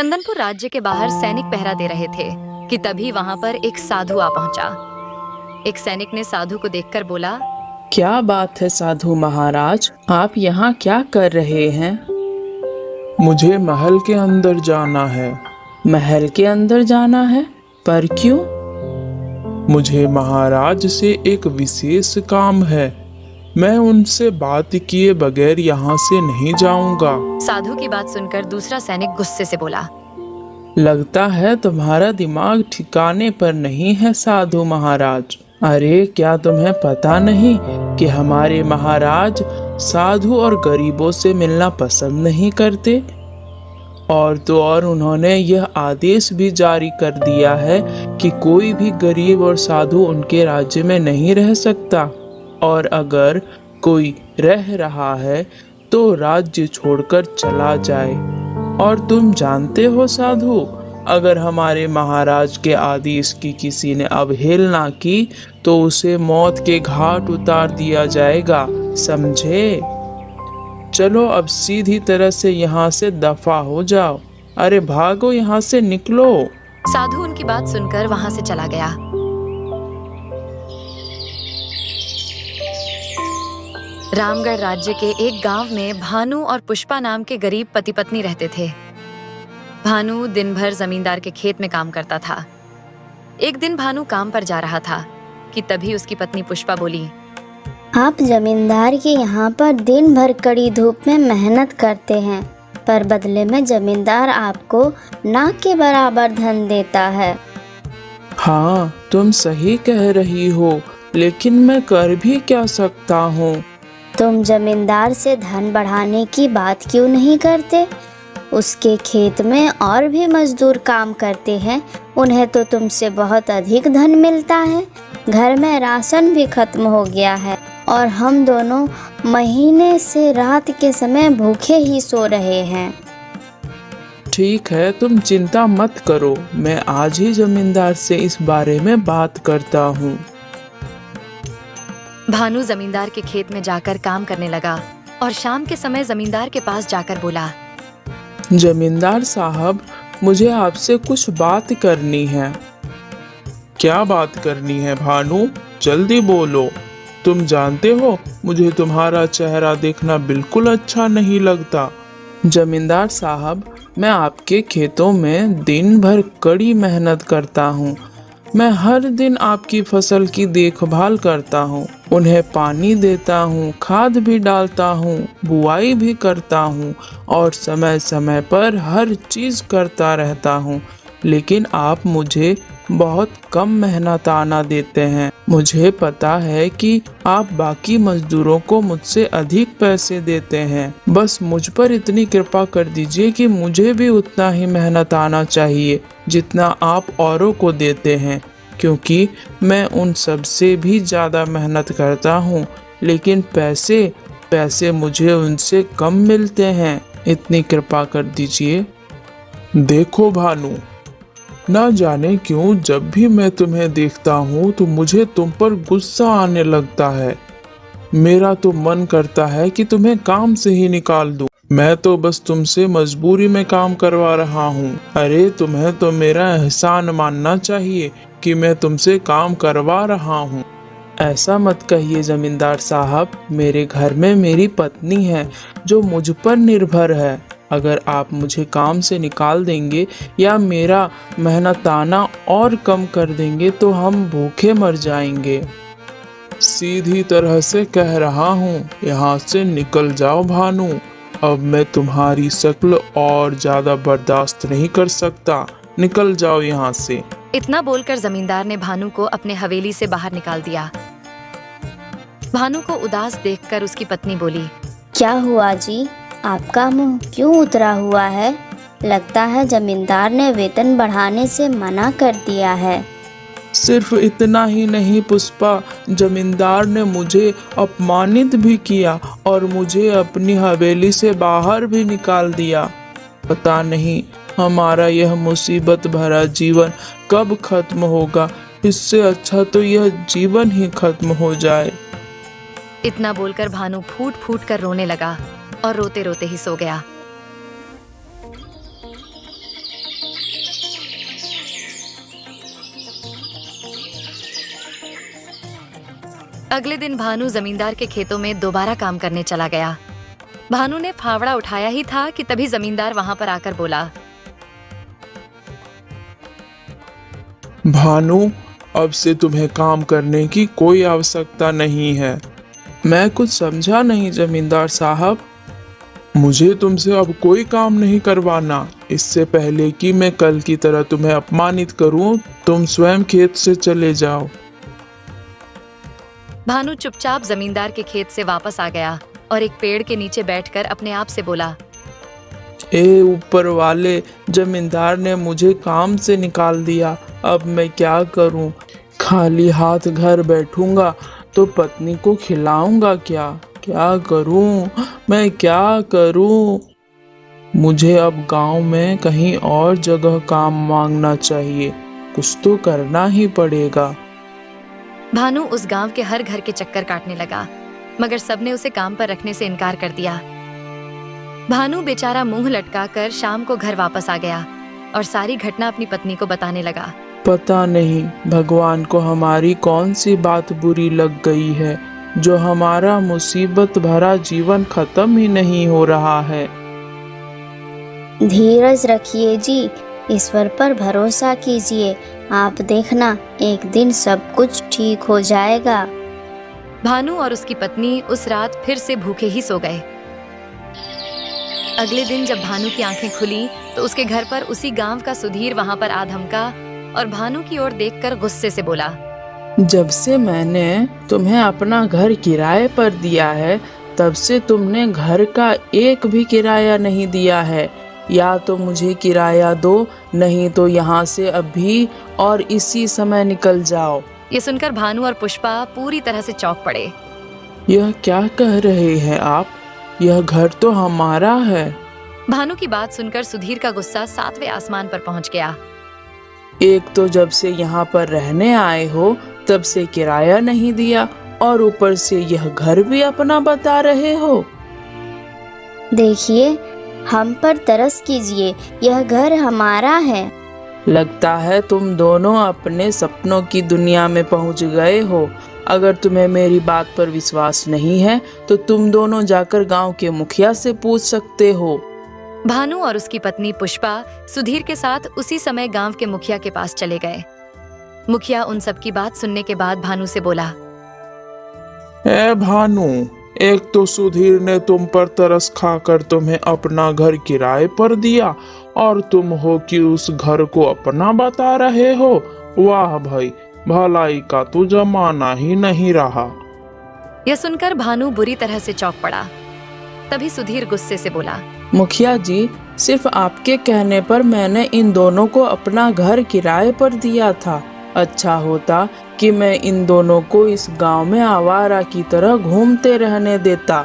चंदनपुर राज्य के बाहर सैनिक पहरा दे रहे थे कि तभी वहां पर एक साधु आ पहुंचा। एक सैनिक ने साधु को देखकर बोला, क्या बात है साधु महाराज, आप यहाँ क्या कर रहे हैं? मुझे महल के अंदर जाना है। महल के अंदर जाना है? पर क्यों? मुझे महाराज से एक विशेष काम है। मैं उनसे बात किए बगैर यहाँ से नहीं जाऊंगा। साधु की बात सुनकर दूसरा सैनिक गुस्से से बोला, लगता है तुम्हारा दिमाग ठिकाने पर नहीं है साधु महाराज। अरे क्या तुम्हें पता नहीं कि हमारे महाराज साधु और गरीबों से मिलना पसंद नहीं करते? और तो और उन्होंने यह आदेश भी जारी कर दिया है कि कोई भी गरीब और साधु उनके राज्य में नहीं रह सकता, और अगर कोई रह रहा है तो राज्य छोड़कर चला जाए। और तुम जानते हो साधु, अगर हमारे महाराज के आदेश की किसी ने अवहेलना की तो उसे मौत के घाट उतार दिया जाएगा, समझे? चलो अब सीधी तरह से यहाँ से दफा हो जाओ। अरे भागो, यहाँ से निकलो। साधु उनकी बात सुनकर वहां से चला गया। रामगढ़ राज्य के एक गांव में भानु और पुष्पा नाम के गरीब पति पत्नी रहते थे। भानु दिन भर जमींदार के खेत में काम करता था। एक दिन भानु काम पर जा रहा था कि तभी उसकी पत्नी पुष्पा बोली, आप जमींदार के यहाँ पर दिन भर कड़ी धूप में मेहनत करते हैं, पर बदले में जमींदार आपको ना के बराबर धन देता है। हाँ, तुम सही कह रही हो, लेकिन मैं कर भी क्या सकता हूँ? तुम जमींदार से धन बढ़ाने की बात क्यों नहीं करते? उसके खेत में और भी मजदूर काम करते हैं, उन्हें तो तुमसे बहुत अधिक धन मिलता है। घर में राशन भी खत्म हो गया है और हम दोनों महीने से रात के समय भूखे ही सो रहे हैं। ठीक है, तुम चिंता मत करो, मैं आज ही जमींदार से इस बारे में बात करता हूँ। भानु जमींदार के खेत में जाकर काम करने लगा और शाम के समय जमींदार के पास जाकर बोला, जमींदार साहब, मुझे आपसे कुछ बात करनी है। क्या बात करनी है भानु? जल्दी बोलो। तुम जानते हो मुझे तुम्हारा चेहरा देखना बिल्कुल अच्छा नहीं लगता। जमींदार साहब, मैं आपके खेतों में दिन भर कड़ी मेहनत करता हूँ। मैं हर दिन आपकी फसल की देखभाल करता हूँ, उन्हें पानी देता हूँ, खाद भी डालता हूँ, बुआई भी करता हूँ और समय समय पर हर चीज़ करता रहता हूँ, लेकिन आप मुझे बहुत कम मेहनताना देते हैं। मुझे पता है कि आप बाकी मजदूरों को मुझसे अधिक पैसे देते हैं। बस मुझ पर इतनी कृपा कर दीजिए कि मुझे भी उतना ही मेहनत आना चाहिए जितना आप औरों को देते हैं, क्योंकि मैं उन सब से भी ज़्यादा मेहनत करता हूँ, लेकिन पैसे मुझे उनसे कम मिलते हैं। इतनी कृपा कर दीजिए। देखो भानु, ना जाने क्यों जब भी मैं तुम्हें देखता हूँ तो मुझे तुम पर गुस्सा आने लगता है। मेरा तो मन करता है कि तुम्हें काम से ही निकाल दूं। मैं तो बस तुमसे मजबूरी में काम करवा रहा हूँ। अरे तुम्हें तो मेरा एहसान मानना चाहिए कि मैं तुमसे काम करवा रहा हूँ। ऐसा मत कहिए जमींदार साहब, मेरे घर में मेरी पत्नी है जो मुझ पर निर्भर है। अगर आप मुझे काम से निकाल देंगे या मेरा मेहनताना और कम कर देंगे तो हम भूखे मर जाएंगे। सीधी तरह से कह रहा हूँ, यहाँ से निकल जाओ भानु। अब मैं तुम्हारी शक्ल और ज्यादा बर्दाश्त नहीं कर सकता। निकल जाओ यहाँ से। इतना बोलकर जमींदार ने भानु को अपने हवेली से बाहर निकाल दिया। भानु को उदास देखकर उसकी पत्नी बोली, क्या हुआ जी, आपका मुंह क्यों उतरा हुआ है? लगता है जमींदार ने वेतन बढ़ाने से मना कर दिया है। सिर्फ इतना ही नहीं पुष्पा, जमींदार ने मुझे अपमानित भी किया और मुझे अपनी हवेली से बाहर भी निकाल दिया। पता नहीं हमारा यह मुसीबत भरा जीवन कब खत्म होगा। इससे अच्छा तो यह जीवन ही खत्म हो जाए। इतना बोलकर भानु फूट फूट कर रोने लगा और रोते रोते ही सो गया। अगले दिन भानु जमींदार के खेतों में दोबारा काम करने चला गया। भानु ने फावड़ा उठाया ही था कि तभी जमींदार वहां पर आकर बोला, भानु, अब से तुम्हें काम करने की कोई आवश्यकता नहीं है। मैं कुछ समझा नहीं जमींदार साहब। मुझे तुमसे अब कोई काम नहीं करवाना। इससे पहले कि मैं कल की तरह तुम्हें अपमानित करूं, तुम स्वयं खेत से चले जाओ। भानु चुपचाप जमींदार के खेत से वापस आ गया और एक पेड़ के नीचे बैठकर अपने आप से बोला, ए ऊपर वाले, जमींदार ने मुझे काम से निकाल दिया। अब मैं क्या करूं? खाली हाथ घर बैठूंगा तो पत्नी को खिलाऊंगा क्या? क्या करूं? मैं क्या करूं? मुझे अब गांव में कहीं और जगह काम मांगना चाहिए। कुछ तो करना ही पड़ेगा। भानु उस गांव के हर घर के चक्कर काटने लगा, मगर सबने उसे काम पर रखने से इनकार कर दिया। भानु बेचारा मुंह लटकाकर शाम को घर वापस आ गया और सारी घटना अपनी पत्नी को बताने लगा। पता नहीं भगवान को हमारी कौन सी बात बुरी लग गई है, जो हमारा मुसीबत भरा जीवन खत्म ही नहीं हो रहा है। धीरज रखिए जी, ईश्वर पर भरोसा कीजिए। आप देखना, एक दिन सब कुछ ठीक हो जाएगा। भानु और उसकी पत्नी उस रात फिर से भूखे ही सो गए। अगले दिन जब भानु की आंखें खुली तो उसके घर पर उसी गांव का सुधीर वहां पर आ धमका और भानु की ओर देखकर गुस्से से बोला, जब से मैंने तुम्हें अपना घर किराए पर दिया है, तब से तुमने घर का एक भी किराया नहीं दिया है। या तो मुझे किराया दो, नहीं तो यहाँ से अभी और इसी समय निकल जाओ। ये सुनकर भानु और पुष्पा पूरी तरह से चौंक पड़े। यह क्या कह रहे हैं आप? यह घर तो हमारा है। भानु की बात सुनकर सुधीर का गुस्सा 7वें आसमान पर पहुंच गया। एक तो जब से यहाँ पर रहने आए हो तब से किराया नहीं दिया और ऊपर से यह घर भी अपना बता रहे हो। देखिए, हम पर तरस कीजिए, यह घर हमारा है। लगता है तुम दोनों अपने सपनों की दुनिया में पहुंच गए हो। अगर तुम्हें मेरी बात पर विश्वास नहीं है तो तुम दोनों जाकर गांव के मुखिया से पूछ सकते हो। भानु और उसकी पत्नी पुष्पा सुधीर के साथ उसी समय गांव के मुखिया के पास चले गए। मुखिया उन सब की बात सुनने के बाद भानु से बोला, ए भानु, एक तो सुधीर ने तुम पर तरस खाकर तुम्हें अपना घर किराए पर दिया और तुम हो कि उस घर को अपना बता रहे हो। वाह भाई, भलाई का तो जमाना ही नहीं रहा। यह सुनकर भानु बुरी तरह से चौंक पड़ा। तभी सुधीर गुस्से से बोला, मुखिया जी, सिर्फ आपके कहने पर मैंने इन दोनों को अपना घर किराए पर दिया था। अच्छा होता कि मैं इन दोनों को इस गांव में आवारा की तरह घूमते रहने देता।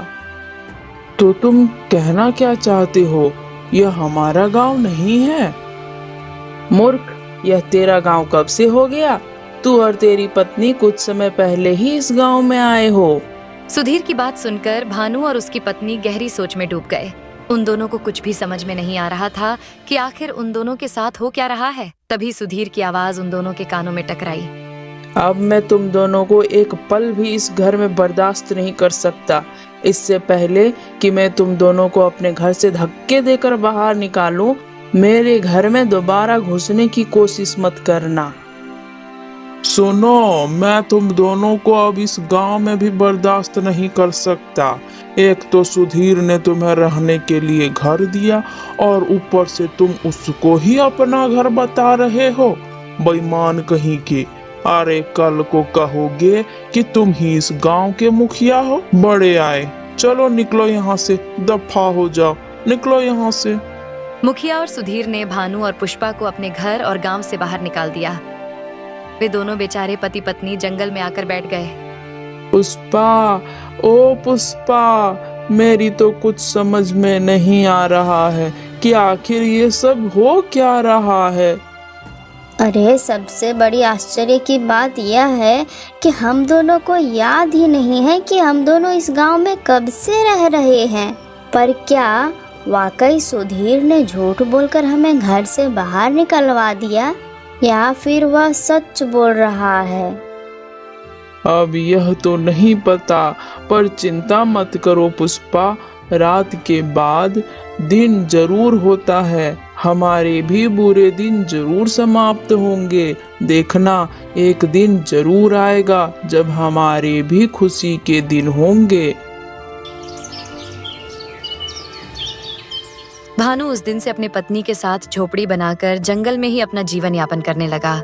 तो तुम कहना क्या चाहते हो? यह हमारा गांव नहीं है। मूर्ख, यह तेरा गांव कब से हो गया? तू और तेरी पत्नी कुछ समय पहले ही इस गांव में आए हो। सुधीर की बात सुनकर भानु और उसकी पत्नी गहरी सोच में डूब गए। उन दोनों को कुछ भी समझ में नहीं आ रहा था कि आखिर उन दोनों के साथ हो क्या रहा है। तभी सुधीर की आवाज उन दोनों के कानों में टकराई। अब मैं तुम दोनों को एक पल भी इस घर में बर्दाश्त नहीं कर सकता। इससे पहले कि मैं तुम दोनों को अपने घर से धक्के देकर बाहर निकालूं, मेरे घर में दोबारा घुसने की कोशिश मत करना। सुनो, मैं तुम दोनों को अब इस गांव में भी बर्दाश्त नहीं कर सकता। एक तो सुधीर ने तुम्हें रहने के लिए घर दिया और ऊपर से तुम उसको ही अपना घर बता रहे हो। बेईमान कहीं के। अरे कल को कहोगे कि तुम ही इस गांव के मुखिया हो। बड़े आए, चलो निकलो यहाँ से, दफा हो जाओ, निकलो यहाँ से। मुखिया और सुधीर ने भानु और पुष्पा को अपने घर और गांव से बाहर निकाल दिया। वे दोनों बेचारे पति पत्नी जंगल में आकर बैठ गए। पुष्पा, ओ पुष्पा, मेरी तो कुछ समझ में नहीं आ रहा है कि आखिर ये सब हो क्या रहा है। अरे, सबसे बड़ी आश्चर्य की बात यह है कि हम दोनों को याद ही नहीं है कि हम दोनों इस गांव में कब से रह रहे हैं। पर क्या वाकई सुधीर ने झूठ बोलकर हमें घर से बाहर निकलवा दिया, या फिर वह सच बोल रहा है? अब यह तो नहीं पता, पर चिंता मत करो पुष्पा, रात के बाद दिन जरूर होता है। हमारे भी बुरे दिन जरूर समाप्त होंगे। देखना, एक दिन जरूर आएगा जब हमारे भी खुशी के दिन होंगे। भानु उस दिन से अपनी पत्नी के साथ झोपड़ी बनाकर जंगल में ही अपना जीवन यापन करने लगा।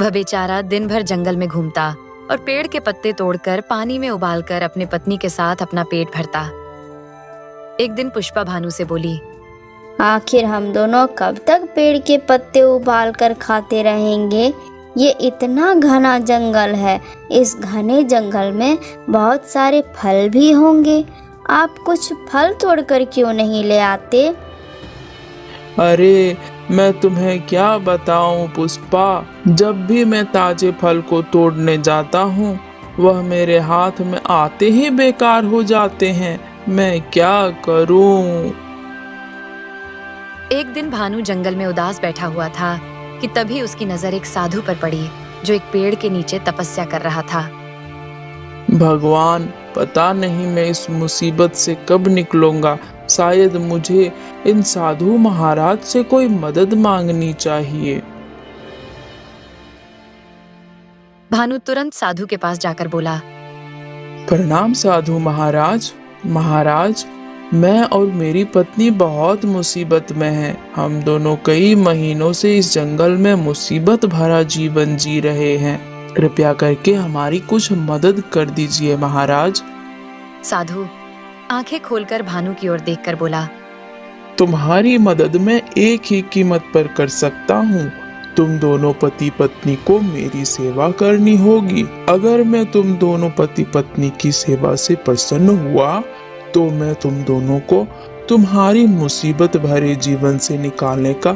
वह बेचारा दिन भर जंगल में घूमता और पेड़ के पत्ते तोड़कर पानी में उबालकर अपनी पत्नी के साथ अपना पेट भरता। एक दिन पुष्पा भानु से बोली, आखिर हम दोनों कब तक पेड़ के पत्ते उबाल कर खाते रहेंगे? ये इतना घना जंगल है, इस घने जंगल में बहुत सारे फल भी होंगे। आप कुछ फल तोड़कर क्यों नहीं ले आते? अरे मैं तुम्हें क्या बताऊं पुष्पा, जब भी मैं ताजे फल को तोड़ने जाता हूँ वह मेरे हाथ में आते ही बेकार हो जाते हैं। मैं क्या करूं? एक दिन भानु जंगल में उदास बैठा हुआ था कि तभी उसकी नजर एक साधु पर पड़ी जो एक पेड़ के नीचे तपस्या कर रहा था। भगवान, पता नहीं मैं इस मुसीबत से कब निकलूंगा। शायद मुझे इन साधु महाराज से कोई मदद मांगनी चाहिए। भानु तुरंत साधु के पास जाकर बोला, प्रणाम साधु महाराज। महाराज, मैं और मेरी पत्नी बहुत मुसीबत में हैं। हम दोनों कई महीनों से इस जंगल में मुसीबत भरा जीवन जी रहे हैं। कृपया करके हमारी कुछ मदद कर दीजिए महाराज। साधु आंखें खोलकर भानु की ओर देखकर बोला, तुम्हारी मदद मैं एक ही कीमत पर कर सकता हूँ। तुम दोनों पति पत्नी को मेरी सेवा करनी होगी। अगर मैं तुम दोनों पति पत्नी की सेवा से प्रसन्न हुआ तो मैं तुम दोनों को तुम्हारी मुसीबत भरे जीवन से निकालने का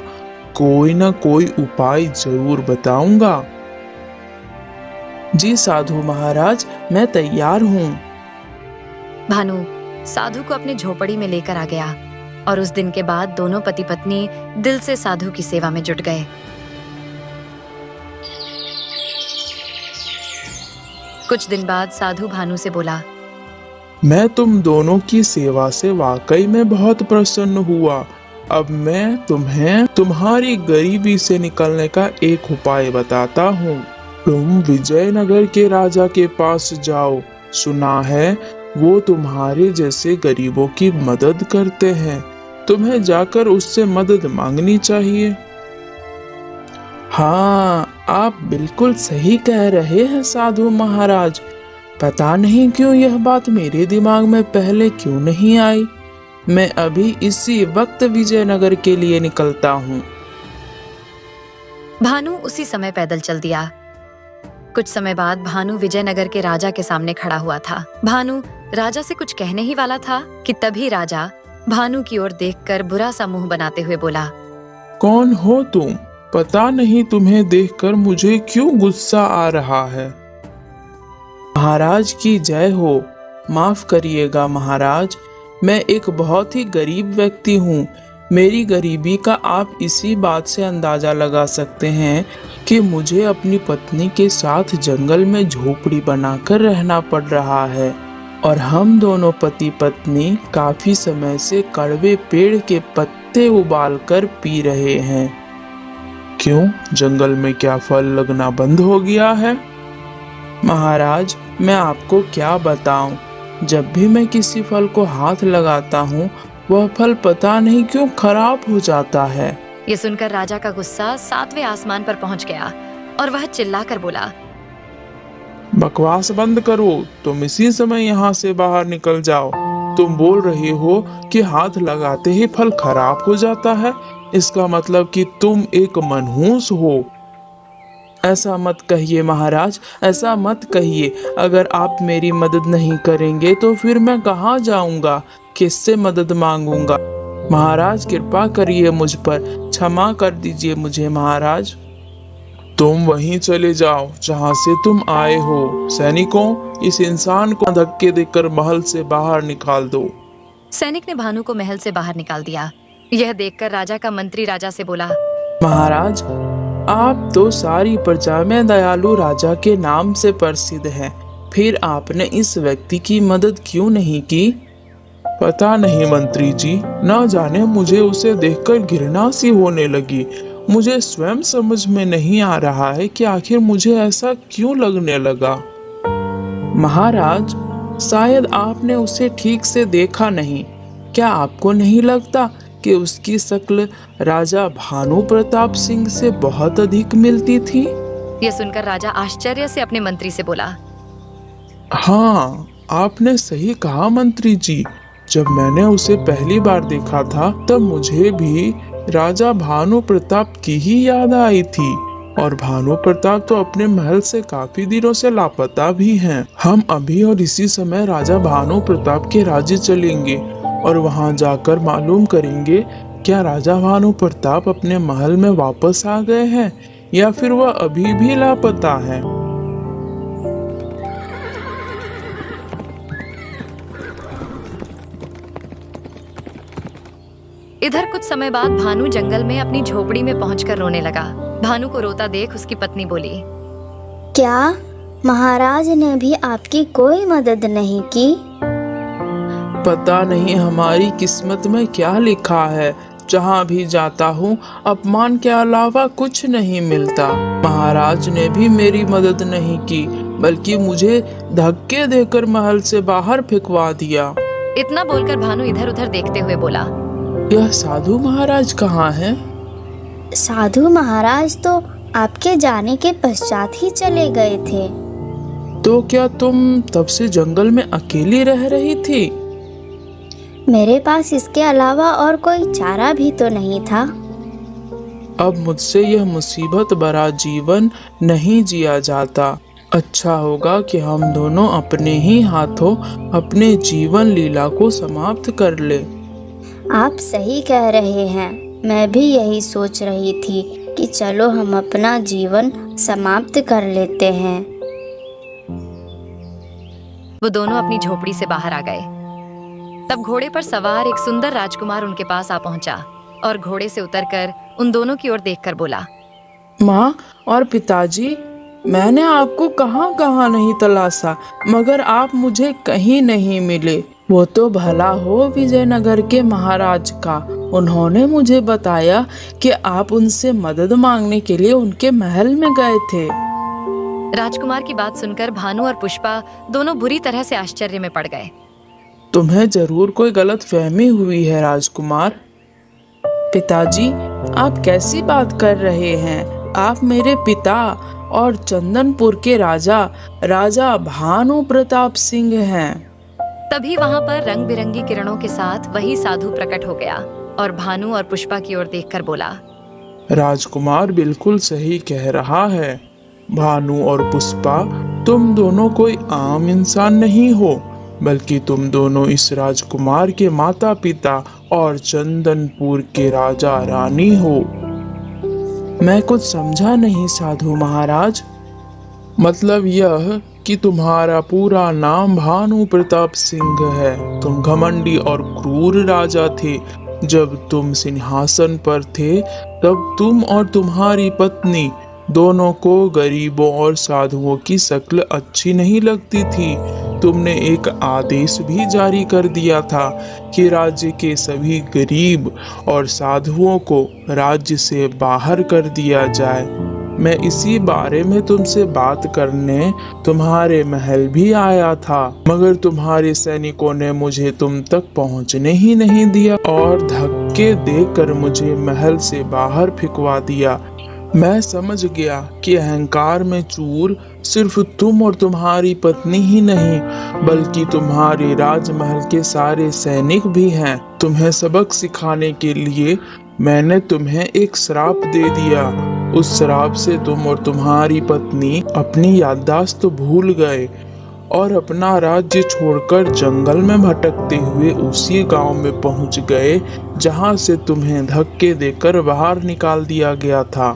कोई ना कोई उपाय जरूर बताऊंगा। जी साधु महाराज, मैं तैयार हूँ। भानु साधु को अपनी झोपड़ी में लेकर आ गया और उस दिन के बाद दोनों पति पत्नी दिल से साधु की सेवा में जुट गए। कुछ दिन बाद साधु भानु से बोला, मैं तुम दोनों की सेवा से वाकई में बहुत प्रसन्न हुआ। अब मैं तुम्हें तुम्हारी गरीबी से निकलने का एक उपाय बताता हूँ। तुम विजयनगर के राजा के पास जाओ। सुना है वो तुम्हारे जैसे गरीबों की मदद करते हैं। तुम्हें जाकर उससे मदद मांगनी चाहिए। हाँ, आप बिल्कुल सही कह रहे हैं साधु महाराज। पता नहीं क्यों यह बात मेरे दिमाग में पहले क्यों नहीं आई। मैं अभी इसी वक्त विजयनगर के लिए निकलता हूँ। भानु उसी समय पैदल चल दिया। कुछ समय बाद भानु विजयनगर के राजा के सामने खड़ा हुआ था। भानु राजा से कुछ कहने ही वाला था कि तभी राजा भानु की ओर देखकर बुरा सा मुंह बनाते हुए बोला, कौन हो तुम? पता नहीं तुम्हें देखकर मुझे क्यों गुस्सा आ रहा है। महाराज की जय हो। माफ करिएगा महाराज, मैं एक बहुत ही गरीब व्यक्ति हूँ। मेरी गरीबी का आप इसी बात से अंदाजा लगा सकते हैं कि मुझे अपनी पत्नी के साथ जंगल में झोपड़ी बनाकर रहना पड़ रहा है और हम दोनों पति पत्नी काफी समय से कड़वे पेड़ के पत्ते उबालकर पी रहे हैं। क्यों, जंगल में क्या फल लगना बंद हो गया है? महाराज, मैं आपको क्या बताऊं, जब भी मैं किसी फल को हाथ लगाता हूँ वह फल पता नहीं क्यों खराब हो जाता है। ये सुनकर राजा का गुस्सा 7वें आसमान पर पहुंच गया और वह चिल्लाकर बोला, बकवास बंद करो। तुम इसी समय यहाँ से बाहर निकल जाओ। तुम बोल रहे हो कि हाथ लगाते ही फल खराब हो जाता है। इसका मतलब कि तुम एक मनहूस हो। ऐसा मत कहिए महाराज, ऐसा मत कहिए। अगर आप मेरी मदद नहीं करेंगे तो फिर मैं कहाँ जाऊंगा, किससे मदद मांगूंगा? महाराज कृपा करिए मुझ पर, क्षमा कर दीजिए मुझे महाराज। तुम वहीं चले जाओ जहाँ से तुम आए हो। सैनिकों, इस इंसान को धक्के देकर महल से बाहर निकाल दो। सैनिक ने भानु को महल से बाहर निकाल दिया। यह देखकर राजा का मंत्री राजा से बोला, महाराज, आप तो सारी प्रजा में दयालु राजा के नाम से प्रसिद्ध हैं। फिर आपने इस व्यक्ति की मदद क्यों नहीं की? पता नहीं मंत्री जी, न जाने मुझे उसे देखकर घृणा सी होने लगी। मुझे स्वयं समझ में नहीं आ रहा है कि आखिर मुझे ऐसा क्यों लगने लगा। महाराज, शायद आपने उसे ठीक से देखा नहीं। क्या आपको नहीं लगता कि उसकी शक्ल राजा भानु प्रताप सिंह से बहुत अधिक मिलती थी? यह सुनकर राजा आश्चर्य से अपने मंत्री से बोला। हाँ, आपने सही कहा मंत्री जी। जब मैंने उसे पहली बार देखा था तब मुझे भी राजा भानु प्रताप की ही याद आई थी। और भानु प्रताप तो अपने महल से काफी दिनों से लापता भी हैं। हम अभी और इसी समय राजा भानु प्रताप के राज्य चलेंगे और वहां जाकर मालूम करेंगे क्या राजा भानु प्रताप अपने महल में वापस आ गए हैं या फिर वह अभी भी लापता है। इधर कुछ समय बाद भानु जंगल में अपनी झोपड़ी में पहुंचकर रोने लगा। भानु को रोता देख उसकी पत्नी बोली, क्या महाराज ने भी आपकी कोई मदद नहीं की? पता नहीं हमारी किस्मत में क्या लिखा है। जहाँ भी जाता हूँ अपमान के अलावा कुछ नहीं मिलता। महाराज ने भी मेरी मदद नहीं की, बल्कि मुझे धक्के देकर महल से बाहर फेंकवा दिया। इतना बोलकर भानु इधर उधर देखते हुए बोला, यह साधु महाराज कहाँ हैं? साधु महाराज तो आपके जाने के पश्चात ही चले गए थे। तो क्या तुम तब से जंगल में अकेली रह रही थी? मेरे पास इसके अलावा और कोई चारा भी तो नहीं था। अब मुझसे यह मुसीबत भरा जीवन नहीं जिया जाता। अच्छा होगा कि हम दोनों अपने ही हाथों अपने जीवन लीला को समाप्त कर ले। आप सही कह रहे हैं। मैं भी यही सोच रही थी कि चलो हम अपना जीवन समाप्त कर लेते हैं। वो दोनों अपनी झोपड़ी से बाहर आ गए। तब घोड़े पर सवार एक सुंदर राजकुमार उनके पास आ पहुंचा और घोड़े से उतरकर उन दोनों की ओर देखकर बोला, माँ और पिताजी, मैंने आपको कहाँ कहाँ नहीं तलाशा, मगर आप मुझे कहीं नहीं मिले। वो तो भला हो विजयनगर के महाराज का। उन्होंने मुझे बताया कि आप उनसे मदद मांगने के लिए उनके महल में गए थे। राजकुमार की बात सुनकर भानु और पुष्पा दोनों बुरी तरह से आश्चर्य में पड़ गए। तुम्हें जरूर कोई गलत फहमी हुई है राजकुमार। पिताजी, आप कैसी बात कर रहे हैं? आप मेरे पिता और चंदनपुर के राजा भानु प्रताप सिंह हैं। तभी वहां पर रंग बिरंगी किरणों के साथ वही साधु प्रकट हो गया और भानु और पुष्पा की ओर देखकर बोला, राजकुमार बिल्कुल सही कह रहा है। भानु और पुष्पा, तुम दोनों कोई आम इंसान नहीं हो, बल्कि तुम दोनों इस राजकुमार के माता पिता और चंदनपुर के राजा रानी हो। मैं कुछ समझा नहीं साधु महाराज। मतलब यह कि तुम्हारा पूरा नाम भानु प्रताप सिंह है। तुम घमंडी और क्रूर राजा थे। जब तुम सिंहासन पर थे तब तुम और तुम्हारी पत्नी दोनों को गरीबों और साधुओं की शक्ल अच्छी नहीं लगती थी। तुमने एक आदेश भी जारी कर दिया था कि राज्य के सभी गरीब और साधुओं को राज्य से बाहर कर दिया जाए। मैं इसी बारे में तुमसे बात करने तुम्हारे महल भी आया था, मगर तुम्हारे सैनिकों ने मुझे तुम तक पहुंचने ही नहीं दिया और धक्के देकर मुझे महल से बाहर फेंकवा दिया। मैं समझ गया कि अहंकार में चूर सिर्फ तुम और तुम्हारी पत्नी ही नहीं, बल्कि तुम्हारे राजमहल के सारे सैनिक भी हैं। तुम्हें सबक सिखाने के लिए मैंने तुम्हें एक श्राप दे दिया। उस श्राप से तुम और तुम्हारी पत्नी अपनी याददाश्त भूल गए और अपना राज्य छोड़कर जंगल में भटकते हुए उसी गांव में पहुंच गए जहां से तुम्हें धक्के देकर बाहर निकाल दिया गया था।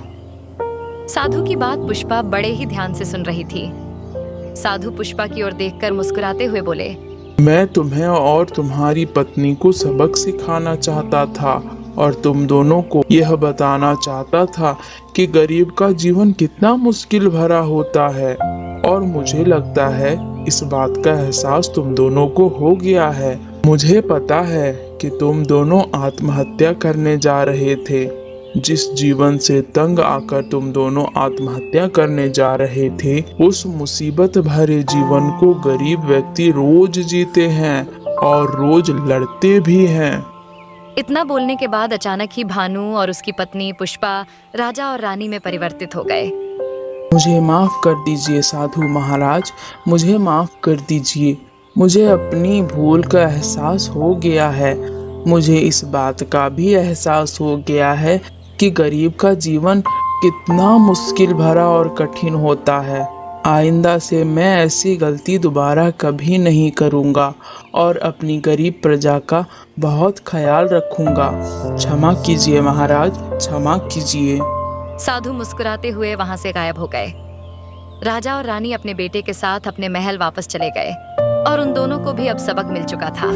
साधु की बात पुष्पा बड़े ही ध्यान से सुन रही थी। साधु पुष्पा की ओर देखकर मुस्कुराते हुए बोले, मैं तुम्हें और तुम्हारी पत्नी को सबक सिखाना चाहता था और तुम दोनों को यह बताना चाहता था कि गरीब का जीवन कितना मुश्किल भरा होता है। और मुझे लगता है इस बात का एहसास तुम दोनों को हो गया है। मुझे पता है कि तुम दोनों आत्महत्या करने जा रहे थे। जिस जीवन से तंग आकर तुम दोनों आत्महत्या करने जा रहे थे, उस मुसीबत भरे जीवन को गरीब व्यक्ति रोज जीते हैं और रोज लड़ते भी हैं। इतना बोलने के बाद अचानक ही भानु और उसकी पत्नी पुष्पा राजा और रानी में परिवर्तित हो गए। मुझे माफ कर दीजिए साधु महाराज, मुझे माफ कर दीजिए। मुझे अपनी भूल का एहसास हो गया है। मुझे इस बात का भी एहसास हो गया है कि गरीब का जीवन कितना मुश्किल भरा और कठिन होता है। आइंदा से मैं ऐसी गलती दोबारा कभी नहीं करूँगा और अपनी गरीब प्रजा का बहुत ख्याल रखूँगा। क्षमा कीजिए महाराज, क्षमा कीजिए। साधु मुस्कुराते हुए वहां से गायब हो गए। राजा और रानी अपने बेटे के साथ अपने महल वापस चले गए और उन दोनों को भी अब सबक मिल चुका था।